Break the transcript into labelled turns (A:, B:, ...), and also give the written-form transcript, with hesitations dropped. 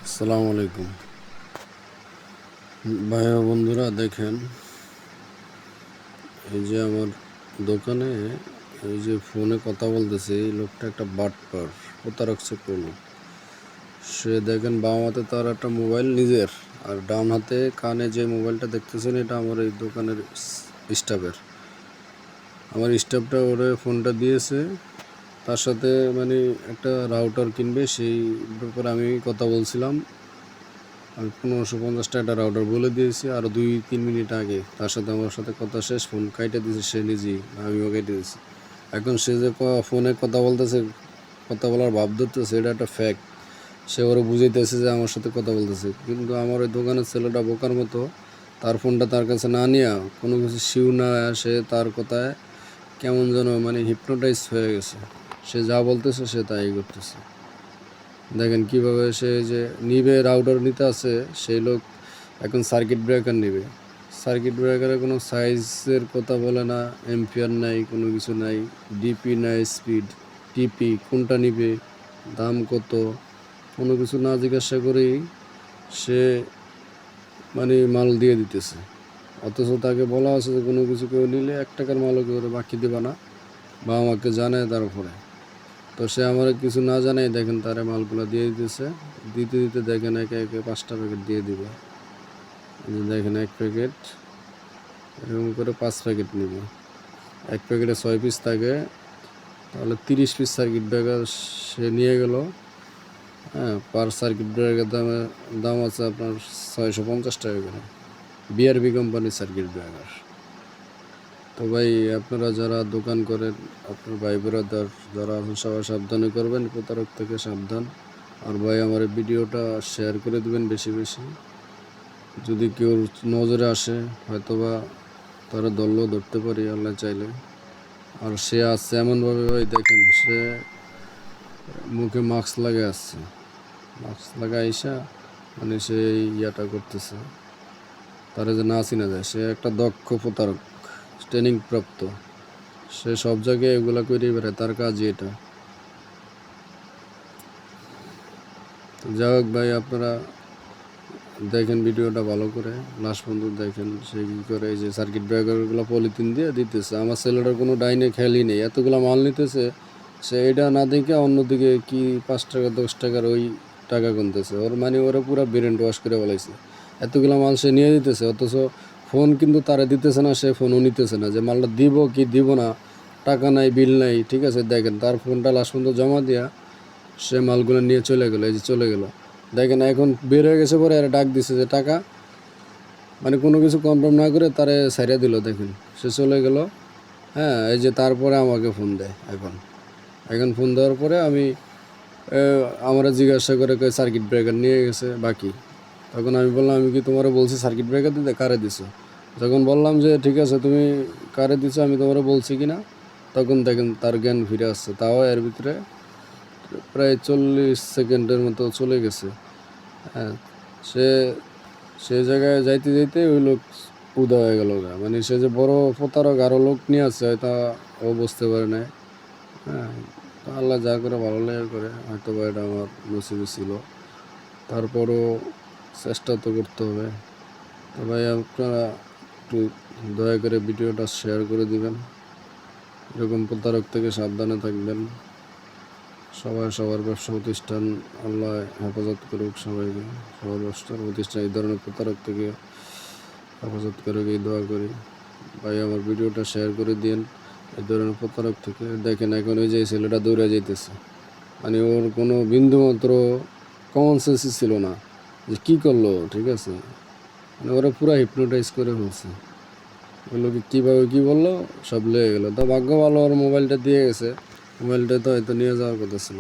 A: আসসালামু আলাইকুম ভাই ও বন্ধুরা, দেখেন এই যে আমার দোকানে এই যে ফোনে কথা বলতেছে এই লোকটা একটা বাটপার প্রতারক চক্রের লোক। সে দেখেন বাম হাতে তার একটা মোবাইল নিজের, আর ডান হাতে কানে যে মোবাইলটা দেখতেছেন এটা আমার এই দোকানের স্টাফের। আমার স্টাফটা ওরে ফোনটা দিয়েছে, তার সাথে মানে একটা রাউটার কিনবে, সেই ব্যাপারে আমি কথা বলছিলাম। আমি 1550 টাকা রাউটার বলে দিয়েছি আরও 2-3 মিনিট আগে। তার সাথে আমার সাথে কথা শেষ, ফোন কাইটে দিয়েছে সে নিজেই, আমিও কেটে দিয়েছি। এখন সে যে ফোনে কথা বলতেছে, কথা বলার ভাব ধরতেছে, এটা একটা ফ্যাক্ট। সে ওরা বুঝাইতেছে যে আমার সাথে কথা বলতেছে, কিন্তু আমার ওই দোকানের ছেলেটা বোকার মতো তার ফোনটা তার কাছে না নিয়ে কোনো কিছু শিউ না আসে, তার কথায় কেমন যেন মানে হিপনোটাইজ হয়ে গেছে। সে যা বলতেছে সে তাই করতেছে। দেখেন কিভাবে সে যে নিবে, রাউটার নিতে আছে সেই লোক এখন সার্কিট ব্রেকার নিবে। সার্কিট ব্রেকারের কোনো সাইজের কথা বলে না, এম্পিয়ার নাই, কোনো কিছু নাই, ডিপি নাই, স্পিড, টিপি কোনটা নিবে, দাম কত, কোনো কিছু না জিজ্ঞাসা করেই সে মানে মাল দিয়ে দিতেছে। অথচ তাকে বলা আছে যে কোনো কিছু কেউ নিলে 1 টাকার মালও কেউ বাকি দেবে না, বা আমাকে জানায় তারপরে। তো সে আমার কিছু না জানাই দেখেন তারে মালগুলো দিয়ে দিতেছে। দিতে দিতে দেখেন একে একে 5টা প্যাকেট দিয়ে দিবে। দেখেন 1 প্যাকেট এরকম করে 5 প্যাকেট নিবে। 1 প্যাকেটে 6 পিস থাকে, তাহলে 30 পিস সার্কিট ব্রেকার সে নিয়ে গেল। হ্যাঁ, পার সার্কিট ব্রেকারের দাম আছে আপনার 650 টাকা করে, বিআরবি কোম্পানির সার্কিট ব্রেকার। তো ভাই, আপনারা যারা দোকান করেন, আপনার ভাই ব্রাদার যারা আছেন সবাই সাবধানে করবেন, প্রতারক থেকে সাবধান। আর ভাই আমার ভিডিওটা শেয়ার করে দিবেন বেশি বেশি, যদি কেউ নজরে আসে হয়তোবা তারা ধরলেও ধরতে পারি আল্লাহ চাইলে। আর সে আসছে এমনভাবে, ভাই দেখেন সে মুখে মাস্ক লাগে আসছে, মাস্ক লাগা আইসা মানে সে ইয়াটা করতেছে, তারা যে না চিনা যায়। সে একটা দক্ষ প্রতারক, ট্রেনিং প্রাপ্ত, সে সব জায়গায় এগুলা করেই বেড়ায়, তার কাজই এটা। যাই হোক ভাই, আপনারা দেখেন ভিডিওটা ভালো করে লাস্ট পর্যন্ত দেখেন সে কী করে। এই যে সার্কিট ব্রেকারগুলো পলিথিন দিয়ে দিতেছে, আমার ছেলেটার কোনো ডাইনে খেয়ালই নেই, এতগুলো মাল নিতেছে। সে এটা না দেখে অন্যদিকে কি 5 টাকা 10 টাকার ওই টাকা গুনতেছে, ওর মানে ওরা পুরো ব্রেন ওয়াশ করে বলাইছে। এতগুলো মাল সে নিয়ে দিতেছে, অথচ ফোন কিন্তু তারা দিতেছে না, সে ফোনও নিতেছে না, যে মালটা দিব কি দিব না, টাকা নাই, বিল নাই। ঠিক আছে, দেখেন তার ফোনটা লাস্ট পর্যন্ত জমা দিয়া সে মালগুলো নিয়ে চলে গেলো। এই যে চলে গেল, দেখেন এখন বের হয়ে গেছে পরে আর ডাক দিছে যে টাকা, মানে কোনো কিছু কনফার্ম না করে তারে ছাইড়া দিল। দেখেন সে চলে গেল। হ্যাঁ, এই যে তারপরে আমাকে ফোন দেয়। এখন ফোন দেওয়ার পরে আমি আমরা জিজ্ঞাসা করে সার্কিট ব্রেকার নিয়ে গেছে বাকি। তখন আমি বললাম, আমি কি তোমার বলছি সার্কিট ব্রেকার দিতে, কারে দিছো? যখন বললাম যে ঠিক আছে তুমি কারে দিছো, আমি তোমার বলছি কি না, তখন দেখেন তার জ্ঞান ফিরে আসছে। তাও এর ভিতরে প্রায় 40 সেকেন্ডের মতো চলে গেছে। হ্যাঁ, সে সে জায়গায় যাইতে যাইতে ওই লোক উদা হয়ে গেল। মানে সে যে বড় প্রতারক, আরও লোক নিয়ে আসছে, হয়তো ও বুঝতে পারে না। হ্যাঁ, তো আল্লাহ যা করে ভালো লাগে করে, হয়তো বা এটা আমার নসিবে ছিল। তারপরও চেষ্টা তো করতে হবে। তো ভাই, আপনারা একটু দয়া করে ভিডিওটা শেয়ার করে দিবেন, এরকম প্রতারক থেকে সাবধানে থাকবেন। সবাই সবার ব্যবসা প্রতিষ্ঠান আল্লাহ হেফাজত করুক, সবাইকে সবার ব্যবসা প্রতিষ্ঠান এই ধরনের প্রতারক থেকে হেফাজত করুক, এই দোয়া করি। ভাই আমার ভিডিওটা শেয়ার করে দিন এই ধরনের প্রতারক থেকে। দেখেন এখন ওই যে ছেলেটা দৌড়ে যাইতেছে, মানে ওর কোনো বিন্দুমাত্র কমন সেন্সই ছিল না যে কী করলো। ঠিক আছে, মানে ওরা পুরো হিপনোটাইজ করে ফেলছে। ওগুলোকে কীভাবে কী বললো সব লেগে গেলো। তো ভাগ্য ভালো, ওর মোবাইলটা দিয়ে গেছে, মোবাইলটা তো হয়তো নিয়ে যাওয়ার কথা ছিল।